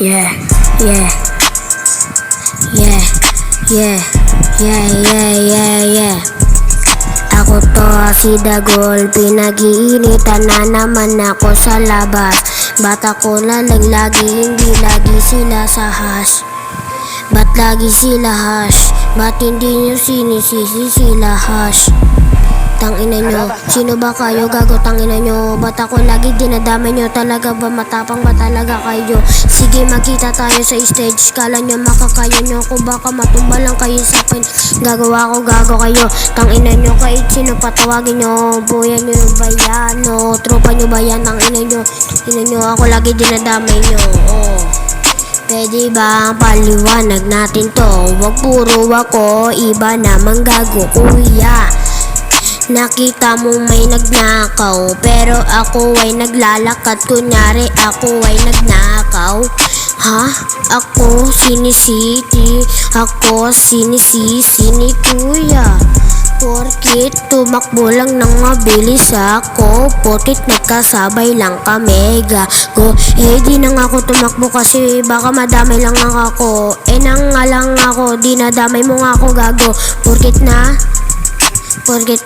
Yeah, yeah, yeah, yeah, yeah, yeah, yeah, yeah. Ako to si Dagol, pinag-iinitan na naman ako sa labas. Bata ko na lang lagi, hindi lagi sila sa hash. Ba't lagi sila hash? Ba't hindi nyo sinisisi sila hash? Tangina nyo, sino ba kayo? Gago tangina nyo. Ba't ako lagi dinadamay nyo? Talaga ba matapang ba talaga kayo? Sige magkita tayo sa stage. Kala nyo makakaya nyo ako, baka matumba lang kayo sa pin. Gagawa ko gago kayo. Tangina nyo kahit sino patawagin nyo. Buyan nyo ba yan? No, tropa nyo ba yan? Tangina nyo, tangina nyo ako lagi dinadamay nyo. Oh. Pwede ba paliwanag natin to? Wag puro ako, iba naman gago kuya. Nakita mo may nagnakaw, pero ako ay naglalakad. Kunyari ako ay nagnakaw. Ha? Ako sinisiti, ako sinisisi ni kuya. Porkit tumakbo lang ng mabilis ako, putit nagkasabay lang kami gago. Di na nga ako tumakbo kasi baka madamay lang ako. Nang nga lang ako, dinadamay mo nga ako gago. Porkit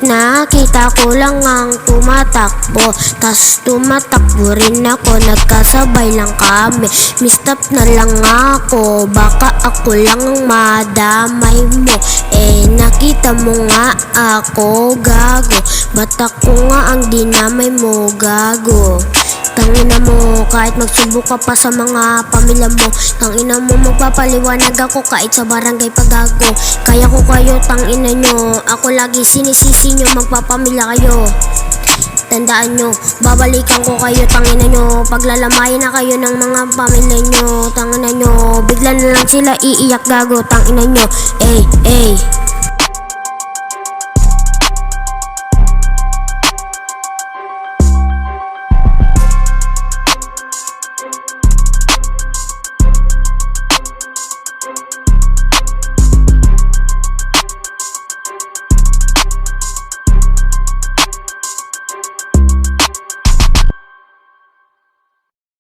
na kita ko lang ang tumatakbo, tas tumatakbo rin ako, nagkasabay lang kami. Mistap na lang ako, baka ako lang ang madamay mo. Nakita mo nga ako gago, ba't ako nga ang dinamay mo gago? Tangina mo, kahit magsubok ka pa sa mga pamilya mo. Tangina mo, magpapaliwanag ako kahit sa barangay pagago. Kaya ko kayo, tangina nyo. Ako lagi sinisisi nyo, magpapamilya kayo. Tandaan nyo, babalikan ko kayo, tangina nyo. Paglalamayin na kayo ng mga pamilya nyo, tangina nyo. Bigla na lang sila iiyak gago, tangina nyo.